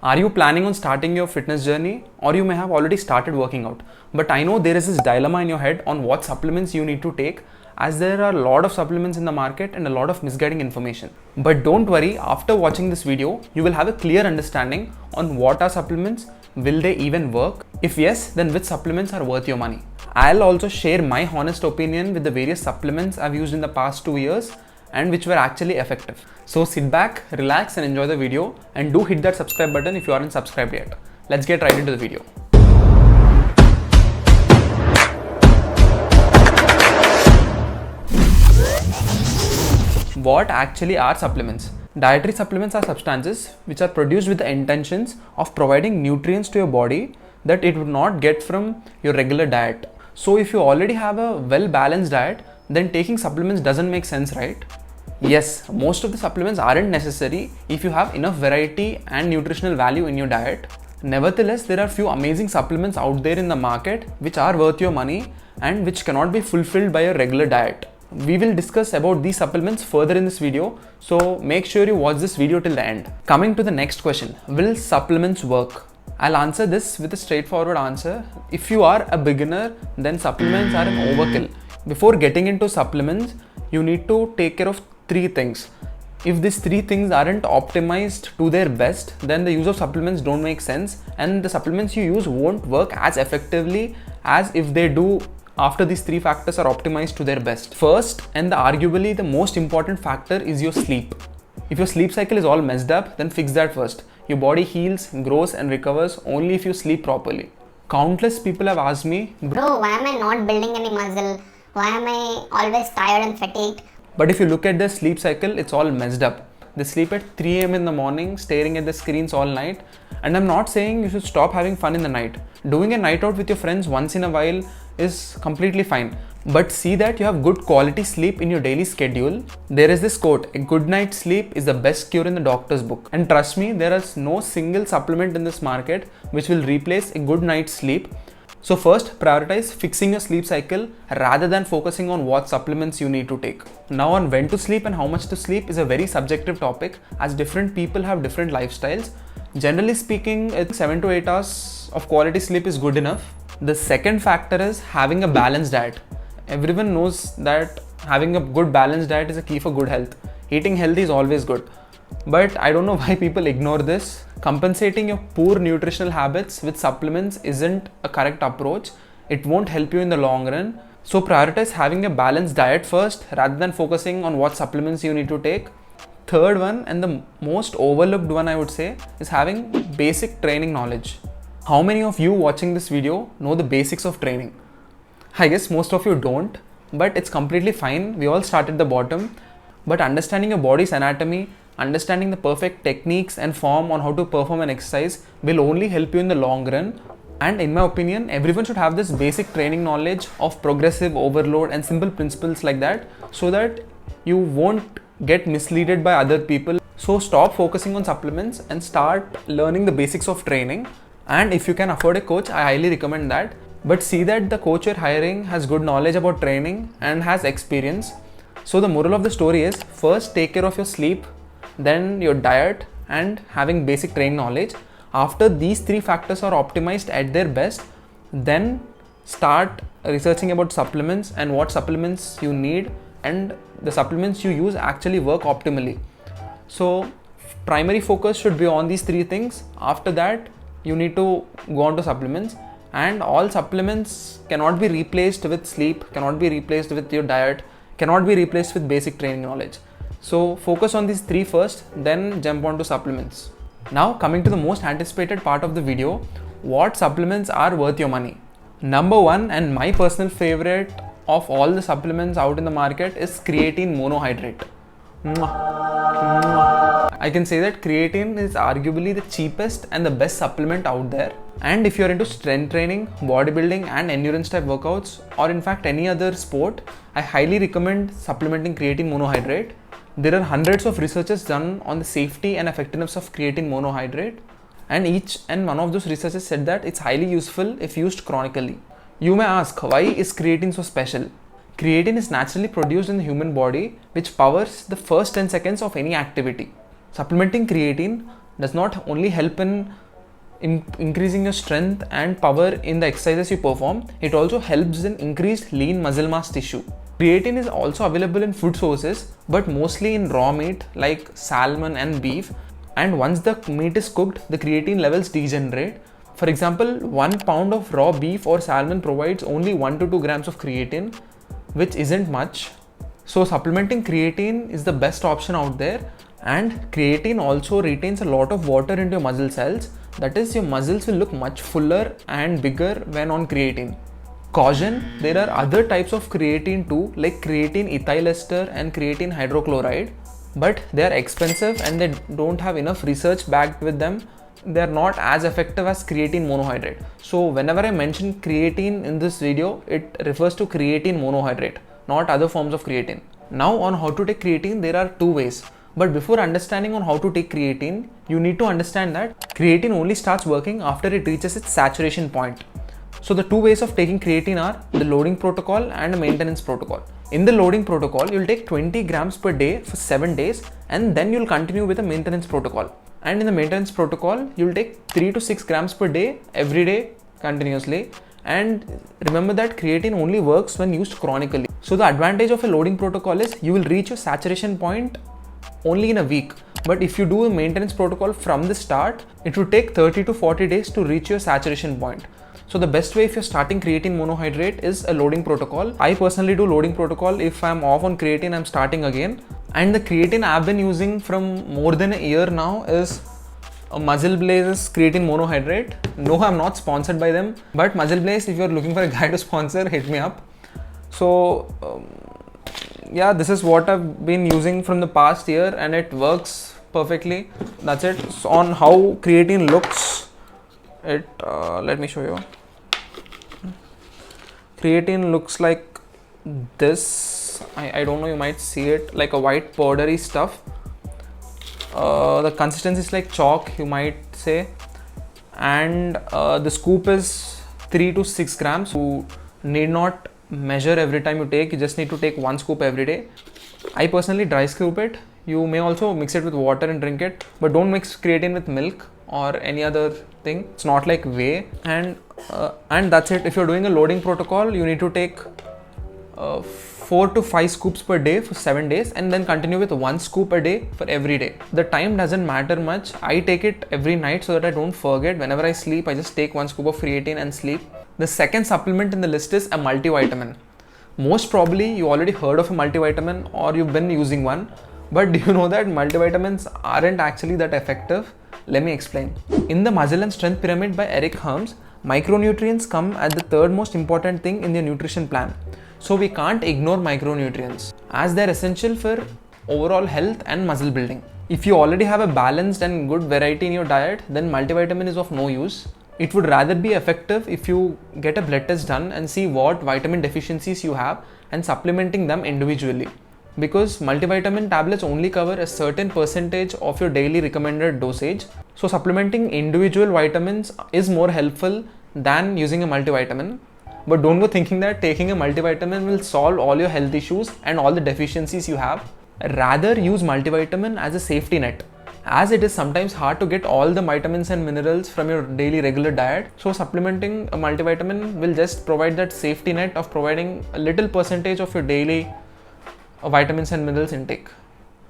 Are you planning on starting your fitness journey, or you may have already started working out? But I know there is this dilemma in your head on what supplements you need to take, as there are a lot of supplements in the market and a lot of misguiding information. But don't worry, after watching this video, you will have a clear understanding on what are supplements, will they even work? If yes, then which supplements are worth your money? I'll also share my honest opinion with the various supplements I've used in the past 2 years and which were actually effective. So sit back, relax and enjoy the video, and do hit that subscribe button if you aren't subscribed yet. Let's get right into the video. What actually are supplements? Dietary supplements are substances which are produced with the intentions of providing nutrients to your body that it would not get from your regular diet. So if you already have a well-balanced diet, then taking supplements doesn't make sense, right? Yes, most of the supplements aren't necessary if you have enough variety and nutritional value in your diet. Nevertheless, there are few amazing supplements out there in the market which are worth your money and which cannot be fulfilled by a regular diet. We will discuss about these supplements further in this video, so make sure you watch this video till the end. Coming to the next question, will supplements work? I'll answer this with a straightforward answer. If you are a beginner, then supplements are an overkill. Before getting into supplements, you need to take care of 3 things. If these 3 things aren't optimized to their best, then the use of supplements don't make sense, and the supplements you use won't work as effectively as if they do after these 3 factors are optimized to their best. First, and arguably the most important factor, is your sleep. If your sleep cycle is all messed up, then fix that first. Your body heals, grows and recovers only if you sleep properly. Countless people have asked me, bro, why am I not building any muscle? Why am I always tired and fatigued? But if you look at their sleep cycle, it's all messed up. They sleep at 3 AM in the morning, staring at the screens all night. And I'm not saying you should stop having fun in the night. Doing a night out with your friends once in a while is completely fine. But see that you have good quality sleep in your daily schedule. There is this quote, a good night's sleep is the best cure in the doctor's book. And trust me, there is no single supplement in this market which will replace a good night's sleep. So first, prioritize fixing your sleep cycle rather than focusing on what supplements you need to take. Now on when to sleep and how much to sleep is a very subjective topic, as different people have different lifestyles. Generally speaking, 7 to 8 hours of quality sleep is good enough. The second factor is having a balanced diet. Everyone knows that having a good balanced diet is a key for good health. Eating healthy is always good. But I don't know why people ignore this. Compensating your poor nutritional habits with supplements isn't a correct approach. It won't help you in the long run. So prioritize having a balanced diet first rather than focusing on what supplements you need to take. Third one, and the most overlooked one I would say, is having basic training knowledge. How many of you watching this video know the basics of training? I guess most of you don't, but it's completely fine. We all start at the bottom. But understanding your body's anatomy, understanding the perfect techniques and form on how to perform an exercise will only help you in the long run. And in my opinion, everyone should have this basic training knowledge of progressive overload and simple principles like that, so that you won't get misled by other people. So stop focusing on supplements and start learning the basics of training. And if you can afford a coach, I highly recommend that. But see that the coach you're hiring has good knowledge about training and has experience. So the moral of the story is, first take care of your sleep, then your diet and having basic training knowledge. After these 3 factors are optimized at their best, then start researching about supplements and what supplements you need and the supplements you use actually work optimally. So primary focus should be on these 3 things. After that, you need to go on to supplements, and all supplements cannot be replaced with sleep, cannot be replaced with your diet, cannot be replaced with basic training knowledge. So focus on these 3 first, then jump on to supplements. Now coming to the most anticipated part of the video, what supplements are worth your money? Number 1, and my personal favorite of all the supplements out in the market, is creatine monohydrate. I can say that creatine is arguably the cheapest and the best supplement out there. And if you're into strength training, bodybuilding and endurance type workouts, or in fact any other sport, I highly recommend supplementing creatine monohydrate. There are hundreds of researches done on the safety and effectiveness of creatine monohydrate, and each and one of those researchers said that it's highly useful if used chronically. You may ask, why is creatine so special? Creatine is naturally produced in the human body, which powers the first 10 seconds of any activity. Supplementing creatine does not only help in increasing your strength and power in the exercises you perform, it also helps in increased lean muscle mass tissue. Creatine is also available in food sources, but mostly in raw meat like salmon and beef. And once the meat is cooked, the creatine levels degenerate. For example, 1 pound of raw beef or salmon provides only 1 to 2 grams of creatine, which isn't much. So supplementing creatine is the best option out there. And creatine also retains a lot of water into your muscle cells. That is, your muscles will look much fuller and bigger when on creatine. Caution, there are other types of creatine too, like creatine ethyl ester and creatine hydrochloride, but they are expensive and they don't have enough research backed with them. They are not as effective as creatine monohydrate. So whenever I mention creatine in this video, it refers to creatine monohydrate, not other forms of creatine. Now on how to take creatine, there are two ways. But before understanding on how to take creatine, you need to understand that creatine only starts working after it reaches its saturation point. So the two ways of taking creatine are the loading protocol and a maintenance protocol. In the loading protocol, you'll take 20 grams per day for 7 days and then you'll continue with the maintenance protocol. And in the maintenance protocol, you'll take 3 to 6 grams per day every day continuously. And remember that creatine only works when used chronically. So the advantage of a loading protocol is you will reach your saturation point only in a week. But if you do a maintenance protocol from the start, it would take 30 to 40 days to reach your saturation point. So the best way if you're starting creatine monohydrate is a loading protocol. I personally do loading protocol. If I'm off on creatine, I'm starting again. And the creatine I've been using from more than a year now is a Muscle Blaze's creatine monohydrate. No, I'm not sponsored by them, but Muscle Blaze, if you're looking for a guy to sponsor, hit me up. So yeah, this is what I've been using from the past year and it works perfectly. That's it. So on how creatine looks, let me show you. Creatine looks like this. I don't know, you might see it like a white powdery stuff. The consistency is like chalk, you might say, and the scoop is 3 to 6 grams. You need not measure every time you take, you just need to take 1 scoop every day. I personally dry scoop it. You may also mix it with water and drink it, but don't mix creatine with milk or any other thing. It's not like whey. And that's it. If you're doing a loading protocol, you need to take 4 to 5 scoops per day for 7 days and then continue with 1 scoop a day for every day. The time doesn't matter much. I take it every night so that I don't forget. Whenever I sleep, I just take 1 scoop of creatine and sleep. The second supplement in the list is a multivitamin. Most probably you already heard of a multivitamin or you've been using one, but do you know that multivitamins aren't actually that effective? Let me explain. In the Muscle and Strength Pyramid by Eric Herms, micronutrients come as the third most important thing in your nutrition plan. So we can't ignore micronutrients as they're essential for overall health and muscle building. If you already have a balanced and good variety in your diet, then multivitamin is of no use. It would rather be effective if you get a blood test done and see what vitamin deficiencies you have and supplementing them individually. Because multivitamin tablets only cover a certain percentage of your daily recommended dosage. So supplementing individual vitamins is more helpful than using a multivitamin. But don't go thinking that taking a multivitamin will solve all your health issues and all the deficiencies you have. Rather use multivitamin as a safety net, as it is sometimes hard to get all the vitamins and minerals from your daily regular diet. So supplementing a multivitamin will just provide that safety net of providing a little percentage of your daily vitamins and minerals intake.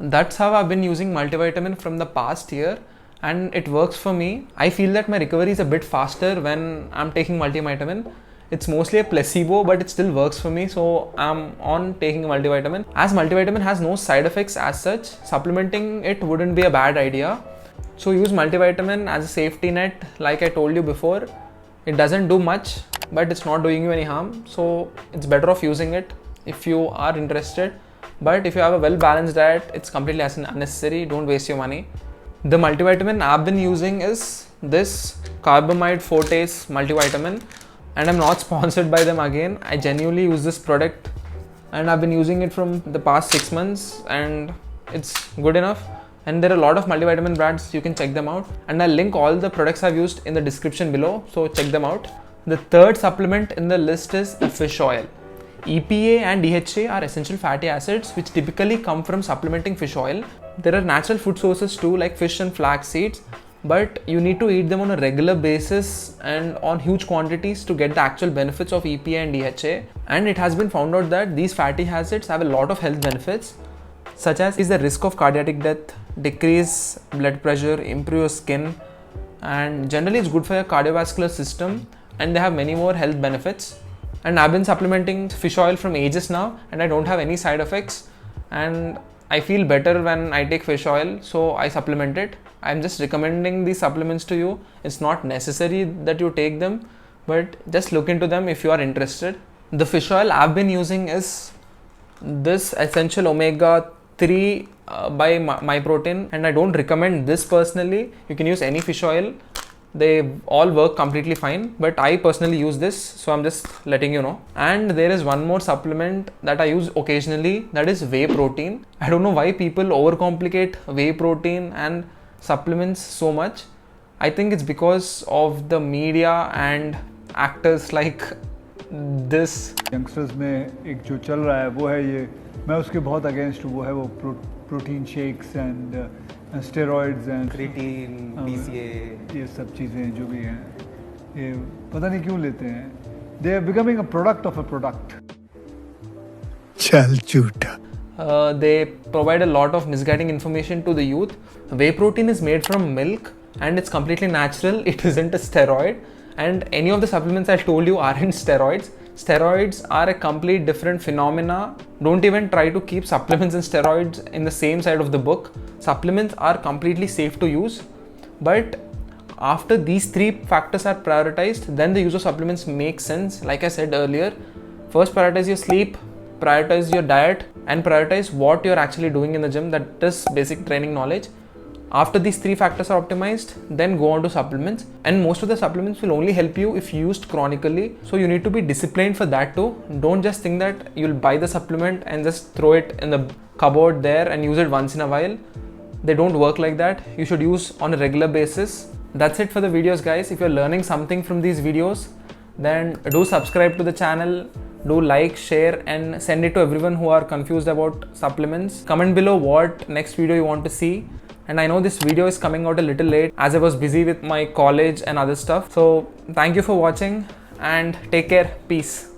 That's how I've been using multivitamin from the past year and it works for me. I feel that my recovery is a bit faster when I'm taking multivitamin. It's mostly a placebo, but it still works for me, so I'm on taking a multivitamin. As multivitamin has no side effects as such, supplementing it wouldn't be a bad idea. So use multivitamin as a safety net. Like I told you before, it doesn't do much, but it's not doing you any harm, so it's better off using it if you are interested. But if you have a well-balanced diet, it's completely unnecessary. Don't waste your money. The multivitamin I've been using is this Carbamide Fortis multivitamin. And I'm not sponsored by them again. I genuinely use this product and I've been using it from the past 6 months and it's good enough. And there are a lot of multivitamin brands, you can check them out. And I'll link all the products I've used in the description below, so check them out. The third supplement in the list is fish oil. EPA and DHA are essential fatty acids which typically come from supplementing fish oil. There are natural food sources too, like fish and flax seeds, but you need to eat them on a regular basis and on huge quantities to get the actual benefits of EPA and DHA. And it has been found out that these fatty acids have a lot of health benefits, such as is the risk of cardiac death, decrease blood pressure, improve your skin, and generally it's good for your cardiovascular system, and they have many more health benefits. And I've been supplementing fish oil from ages now, and I don't have any side effects, and I feel better when I take fish oil, so I supplement it. I'm just recommending these supplements to you. It's not necessary that you take them, but just look into them if you are interested. The fish oil I've been using is this Essential Omega 3 by MyProtein, and I don't recommend this personally. You can use any fish oil, they all work completely fine, but I personally use this, so I'm just letting you know. And there is one more supplement that I use occasionally, that is whey protein. I don't know why people overcomplicate whey protein and supplements so much. I think it's because of the media and actors like this. Youngsters में एक जो चल रहा है वो है ये, मैं उसके बहुत अगेंस्ट हूँ, वो है वो protein shakes and steroids and creatine, BCA, ये सब चीज़ें जो भी हैं, ये पता नहीं क्यों लेते हैं. They are becoming a product of a product. चल झूठा. They provide a lot of misguiding information to the youth. Whey protein is made from milk and it's completely natural. It isn't a steroid, and any of the supplements I told you aren't steroids. Steroids are a complete different phenomena. Don't even try to keep supplements and steroids in the same side of the book. Supplements are completely safe to use, but after these three factors are prioritized, then the use of supplements makes sense. Like I said earlier, first prioritize your sleep, prioritize your diet, and prioritize what you're actually doing in the gym. That is basic training knowledge. After these three factors are optimized, then go on to supplements, and most of the supplements will only help you if used chronically, so you need to be disciplined for that too. Don't just think that you'll buy the supplement and just throw it in the cupboard there and use it once in a while. They don't work like that. You should use on a regular basis. That's it for the videos, guys. If you're learning something from these videos, then do subscribe to the channel, do like, share, and send it to everyone who are confused about supplements. Comment below what next video you want to see. And I know this video is coming out a little late as I was busy with my college and other stuff. So thank you for watching and take care. Peace.